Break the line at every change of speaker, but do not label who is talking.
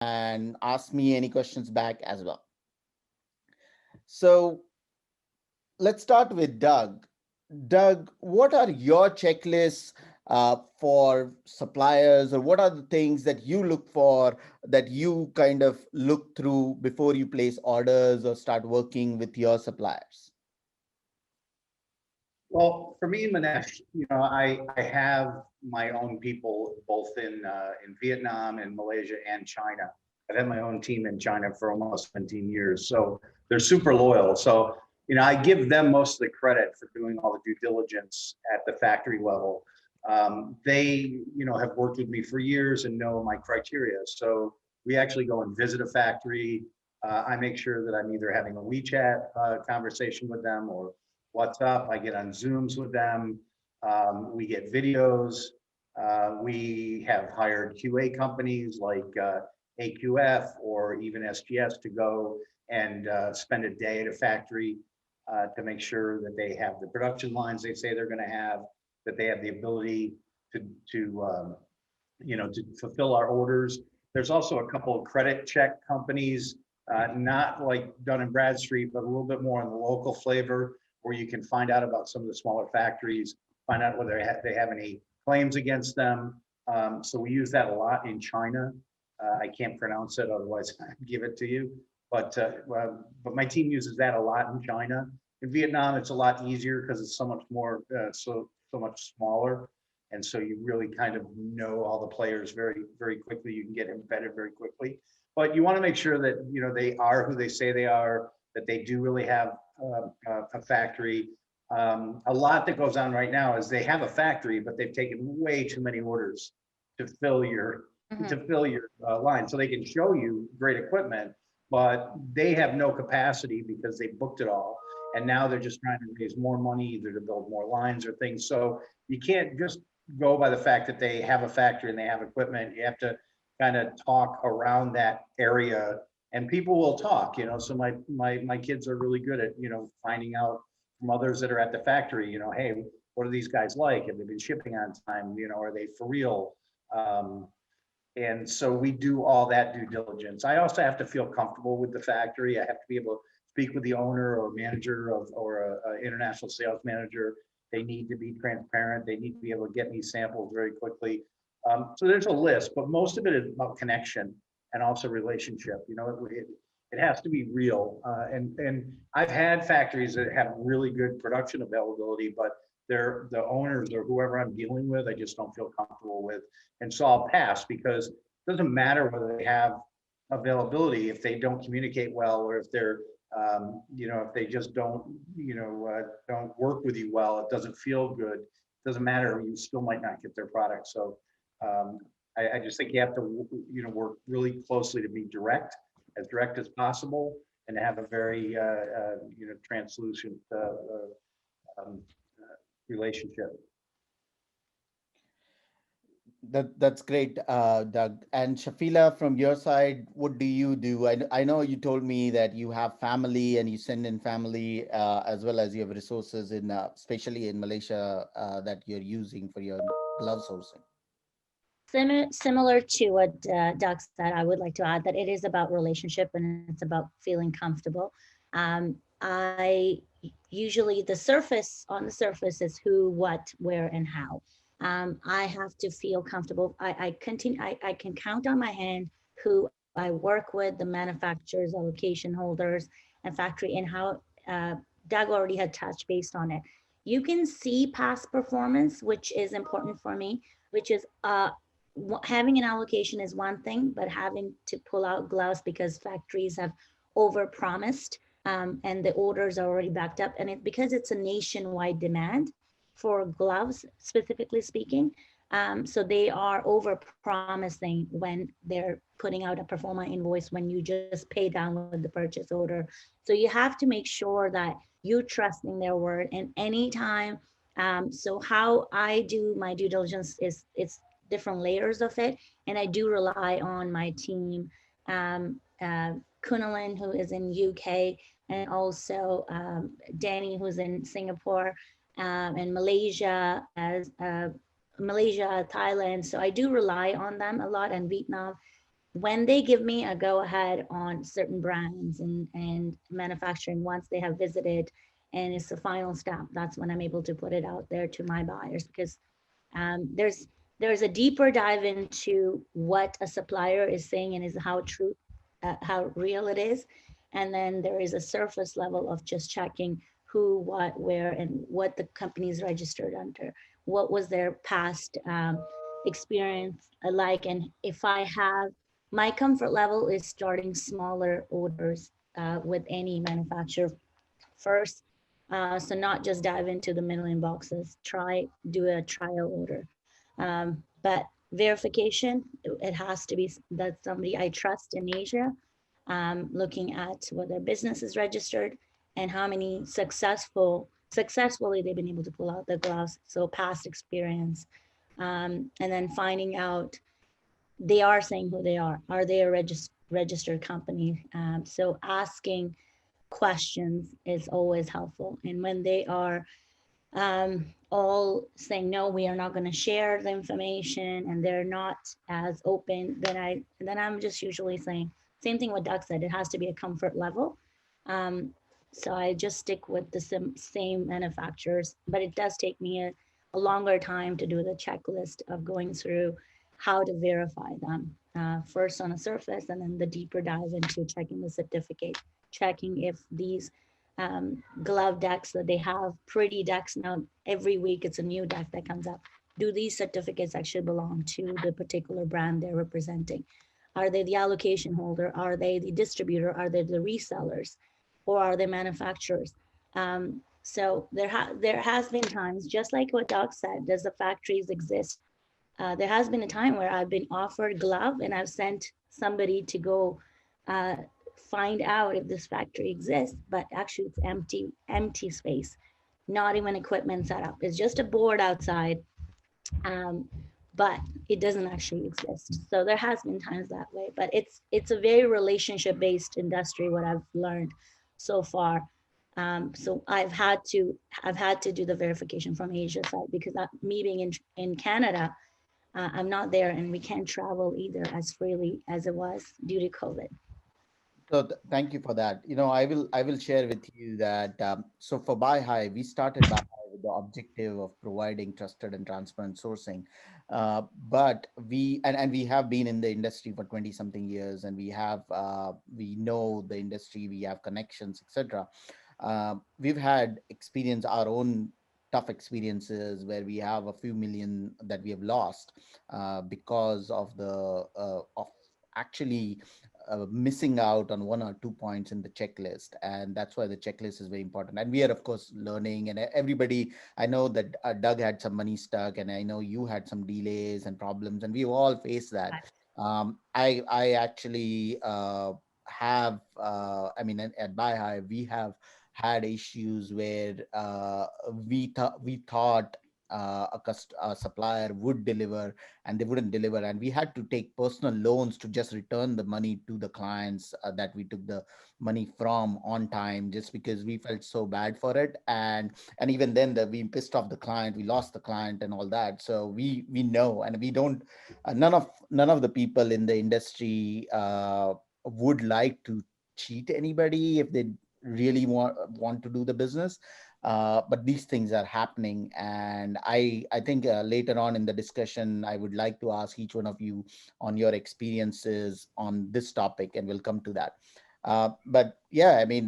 and ask me any questions back as well. So let's start with Doug. Doug, what are your checklists for suppliers, or what are the things that you look for, that you kind of look through before you place orders or start working with your suppliers?
Well, for me, Manesh, I have my own people both in Vietnam and Malaysia and China. I've had my own team in China for almost 17 years, so they're super loyal. So, I give them most of the credit for doing all the due diligence at the factory level. They, have worked with me for years and know my criteria. So we actually go and visit a factory. I make sure that I'm either having a WeChat conversation with them or what's up. I get on Zooms with them. We get videos. We have hired QA companies like AQF or even SGS to go and spend a day at a factory to make sure that they have the production lines they say they're going to have, that they have the ability to fulfill our orders. There's also a couple of credit check companies, not like Dun and Bradstreet, but a little bit more on the local flavor, where you can find out about some of the smaller factories, find out whether they have any claims against them. So we use that a lot in China. I can't pronounce it, otherwise I'd give it to you. But my team uses that a lot in China. In Vietnam, it's a lot easier because it's so much more, so much smaller. And so you really kind of know all the players very, very quickly. You can get embedded very quickly. But you want to make sure that they are who they say they are, that they do really have a factory. A lot that goes on right now is they have a factory, but they've taken way too many orders to fill your line. So they can show you great equipment, but they have no capacity because they booked it all. And now they're just trying to raise more money, either to build more lines or things. So you can't just go by the fact that they have a factory and they have equipment. You have to kind of talk around that area, and people will talk. So my kids are really good at finding out from others that are at the factory. Hey, what are these guys like? Have they been shipping on time? Are they for real? And so we do all that due diligence. I also have to feel comfortable with the factory. I have to be able to speak with the owner or manager or a international sales manager. They need to be transparent. They need to be able to get me samples very quickly. So there's a list, but most of it is about connection and also relationship. It has to be real. And I've had factories that have really good production availability, but the owners or whoever I'm dealing with, I just don't feel comfortable with. And so I'll pass, because it doesn't matter whether they have availability if they don't communicate well, or if they're if they just don't work with you well, it doesn't feel good. It doesn't matter. You still might not get their product. So I just think you have to work really closely to be direct as possible, and to have a very translucent um, relationship.
That's great, Doug. And Shafila, from your side, what do you do? I know you told me that you have family and you send in family, as well as you have resources in, especially in Malaysia, that you're using for your glove sourcing.
Similar to what Doug said, I would like to add that it is about relationship and it's about feeling comfortable. I usually on the surface is who, what, where, and how. I have to feel comfortable. I can count on my hand who I work with, the manufacturers, allocation holders, and factory, and how Doug already had touched based on it. You can see past performance, which is important for me, which is having an allocation is one thing, but having to pull out gloves because factories have overpromised, and the orders are already backed up. And because it's a nationwide demand for gloves, specifically speaking. So they are over promising when they're putting out a performa invoice when you just pay down with the purchase order. So you have to make sure that you're trusting their word. And anytime, so how I do my due diligence is it's different layers of it. And I do rely on my team, Kunalin, who is in UK, and also Danny, who's in Singapore, and Malaysia, Thailand. So I do rely on them a lot, and Vietnam. when they give me a go ahead on certain brands and manufacturing, once they have visited and it's the final step, that's when I'm able to put it out there to my buyers, because there's a deeper dive into what a supplier is saying and is how real it is, and then there is a surface level of just checking who, what, where, and what the company is registered under, what was their past experience like, and if I have, my comfort level is starting smaller orders with any manufacturer first. So not just dive into the million boxes, do a trial order. But verification, it has to be that somebody I trust in Asia, looking at whether business is registered and how many successfully they've been able to pull out the gloves. So past experience, and then finding out they are saying who they are. Are they a registered company? So asking questions is always helpful. And when they are all saying no, we are not going to share the information, and they're not as open, then I'm just usually saying same thing what Doug said. It has to be a comfort level. Um, so I just stick with the same manufacturers, but it does take me a longer time to do the checklist of going through how to verify them. First on a surface, and then the deeper dive into checking the certificate, checking if these glove decks that they have, pretty decks now. Every week it's a new deck that comes up. Do these certificates actually belong to the particular brand they're representing? Are they the allocation holder? Are they the distributor? Are they the resellers? Or are they manufacturers? So there has been times, just like what Doc said, does the factories exist? There has been a time where I've been offered glove and I've sent somebody to go uh, find out if this factory exists, but actually it's empty space, not even equipment set up. It's just a board outside, um, but it doesn't actually exist. So there has been times that way, but it's a very relationship based industry. What I've learned so far. So I've had to do the verification from Asia side, because me being in Canada, I'm not there, and we can't travel either as freely as it was due to COVID.
So thank you for that. I will share with you that so for BuyHive, we started BuyHive with the objective of providing trusted and transparent sourcing. But and we have been in the industry for 20 something years, and we know the industry, we have connections, etc. We've had experience our own tough experiences where we have a few million that we have lost because of actually missing out on 1 or 2 points in the checklist. And that's why the checklist is very important, and we are of course learning. And everybody, I know that Doug had some money stuck, and I know you had some delays and problems, and we all face that. I actually have I mean, at BuyHive we have had issues where we thought a supplier would deliver, and they wouldn't deliver, and we had to take personal loans to just return the money to the clients that we took the money from on time, just because we felt so bad for it. And even then, we pissed off the client, we lost the client and all that. So we know, and we don't none of the people in the industry would like to cheat anybody if they really want to do the business. But these things are happening, and I think later on in the discussion I would like to ask each one of you on your experiences on this topic, and we'll come to that. But yeah, I mean, the